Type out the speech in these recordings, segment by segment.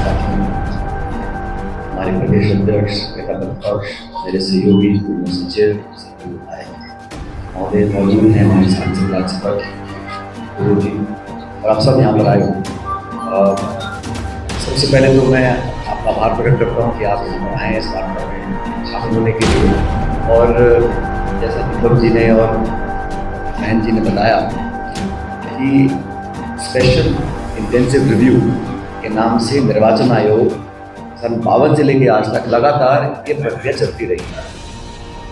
साथियों, हमारे प्रदेश अध्यक्ष नेता प्रतिपक्ष, मेरे सहयोगी पूर्व सचिव महोदय मौजूद हैं, हमारे सांसद राज्यसभा गुरु जी और आप सब यहाँ पर आए हो। सबसे पहले तो मैं आपका आभार प्रकट करता हूँ कि आप यहाँ आए इस वार्ता में शामिल होने के लिए। और जैसा दीपक जी ने और बहन जी ने बताया कि स्पेशल इंटेंसिव रिव्यू के नाम से निर्वाचन आयोग सन 52 से लेकर आज तक लगातार ये प्रक्रिया चलती रही है।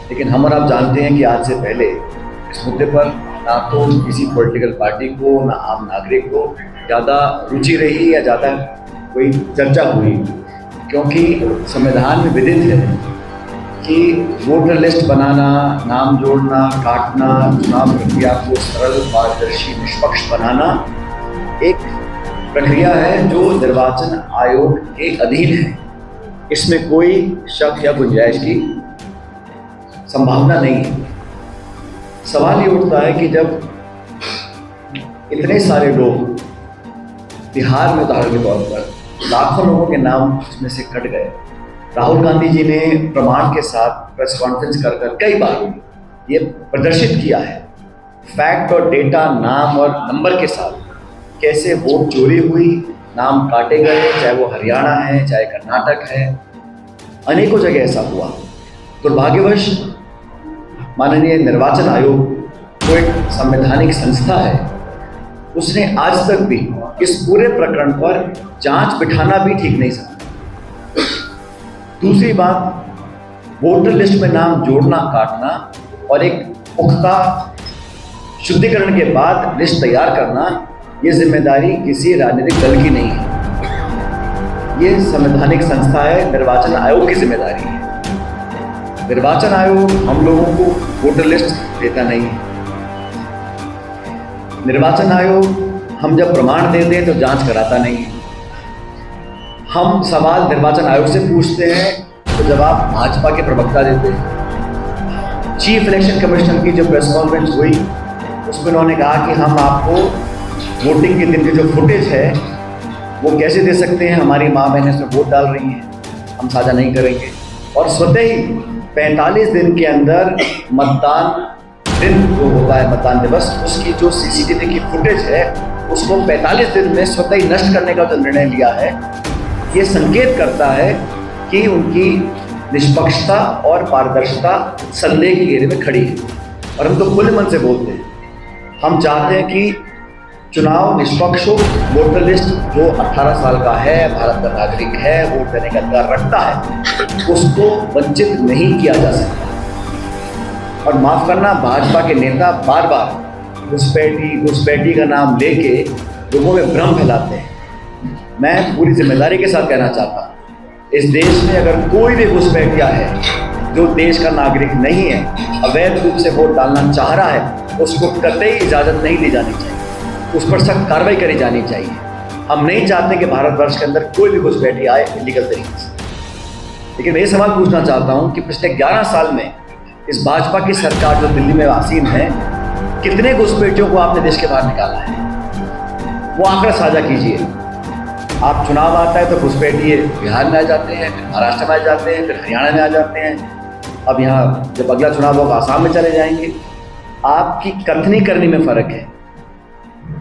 लेकिन हम और आप जानते हैं कि आज से पहले इस मुद्दे पर ना तो किसी पॉलिटिकल पार्टी को ना आम नागरिक को ज़्यादा रुचि रही या ज़्यादा कोई चर्चा हुई, क्योंकि संविधान में विदित है कि वोटर लिस्ट बनाना, नाम जोड़ना, काटना, चुनाव प्रक्रिया को सरल, पारदर्शी, निष्पक्ष बनाना एक प्रक्रिया है जो निर्वाचन आयोग के अधीन है। इसमें कोई शक या गुंजाइश की संभावना नहीं है। सवाल ये उठता है कि जब इतने सारे लोग बिहार में उदाहरण के तौर पर लाखों लोगों के नाम इसमें से कट गए, राहुल गांधी जी ने प्रमाण के साथ प्रेस कॉन्फ्रेंस कर कई बार ये प्रदर्शित किया है, फैक्ट और डेटा, नाम और नंबर के साथ कैसे वोट चोरी हुई, नाम काटे गए, चाहे वो हरियाणा है चाहे कर्नाटक है, अनेकों जगह ऐसा हुआ। दुर्भाग्यवश माननीय निर्वाचन आयोग जो एक संवैधानिक संस्था है, उसने आज तक भी इस पूरे प्रकरण पर जांच बिठाना भी ठीक नहीं समझा। दूसरी बात, वोटर लिस्ट में नाम जोड़ना, काटना और एक पुख्ता शुद्धिकरण के बाद लिस्ट तैयार करना, ये जिम्मेदारी किसी राजनीतिक दल की नहीं है। ये संवैधानिक संस्था है, निर्वाचन आयोग की जिम्मेदारी है। निर्वाचन आयोग हम लोगों को वोटर लिस्ट देता नहीं है। निर्वाचन आयोग हम जब प्रमाण देते हैं तो जांच कराता नहीं है। हम सवाल निर्वाचन आयोग से पूछते हैं तो जवाब भाजपा के प्रवक्ता देते हैं। चीफ इलेक्शन कमिश्नर की जो प्रेस कॉन्फ्रेंस हुई उसमें उन्होंने कहा कि हम आपको वोटिंग के दिन की जो फुटेज है वो कैसे दे सकते हैं, हमारी माँ बहनें इसमें वोट डाल रही हैं, हम साझा नहीं करेंगे। और स्वतः ही 45 दिन के अंदर मतदान दिन जो होता है, मतदान दिवस, उसकी जो सीसीटीवी की फुटेज है उसको 45 दिन में स्वतः ही नष्ट करने का जो निर्णय लिया है, ये संकेत करता है कि उनकी निष्पक्षता और पारदर्शिता संदेह की घेरे में खड़ी है। और हम तो खुले मन से बोलते हैं, हम चाहते हैं कि चुनाव निष्पक्ष हो। वोटर लिस्ट जो 18 साल का है, भारत का नागरिक है, वोट देने का अधिकार रखता है, उसको वंचित नहीं किया जा सकता। और माफ करना, भाजपा के नेता बार बार घुसपैठी का नाम लेके लोगों में भ्रम फैलाते हैं। मैं पूरी जिम्मेदारी के साथ कहना चाहता हूँ, इस देश में अगर कोई भी घुसपैठिया है जो देश का नागरिक नहीं है, अवैध रूप से वोट डालना चाह रहा है, उसको कतई इजाज़त नहीं दी जानी चाहिए, उस पर सख्त कार्रवाई करी जानी चाहिए। हम नहीं चाहते कि भारतवर्ष के अंदर कोई भी घुसपैठी आए इलीगल तरीके से। लेकिन मैं ये सवाल पूछना चाहता हूँ कि पिछले 11 साल में इस भाजपा की सरकार जो दिल्ली में आसीन है, कितने घुसपैठियों को आपने देश के बाहर निकाला है? वो आंकड़ा साझा कीजिए। आप चुनाव आता है तो घुसपैठिए बिहार में आ जाते हैं, फिर महाराष्ट्र में आ जाते हैं, फिर हरियाणा में आ जाते हैं, अब यहाँ जब अगला चुनाव होगा आसाम में चले जाएंगे। आपकी कथनी करनी में फ़र्क है।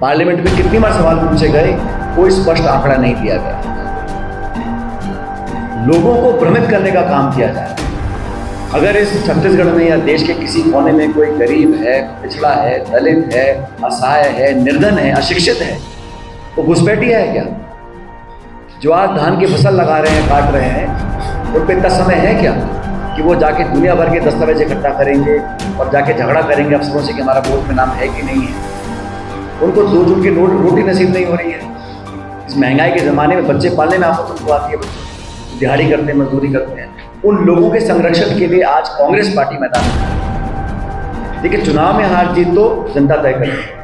पार्लियामेंट में कितनी बार सवाल पूछे गए, कोई स्पष्ट आंकड़ा नहीं दिया गया। लोगों को भ्रमित करने का काम किया जा रहा है। अगर इस छत्तीसगढ़ में या देश के किसी कोने में कोई गरीब है, पिछड़ा है, दलित है, असहाय है, निर्धन है, अशिक्षित है, तो घुसपैठिया है क्या? जो आज धान की फसल लगा रहे हैं, काट रहे हैं, उन पर इतना समय है क्या कि वो जाके दुनिया भर के दस्तावेज इकट्ठा करेंगे और जाके झगड़ा करेंगे अफसरों से कि हमारा वोट में नाम है कि नहीं है? उनको 2 जून की रोटी नसीब नहीं हो रही है। इस महंगाई के ज़माने में बच्चे पालने में आपको तुमको आती है, दिहाड़ी करते हैं, मजदूरी करते हैं। उन लोगों के संरक्षण के लिए आज कांग्रेस पार्टी मैदान में है। देखिए, चुनाव में हार जीत तो जनता तय करेगी।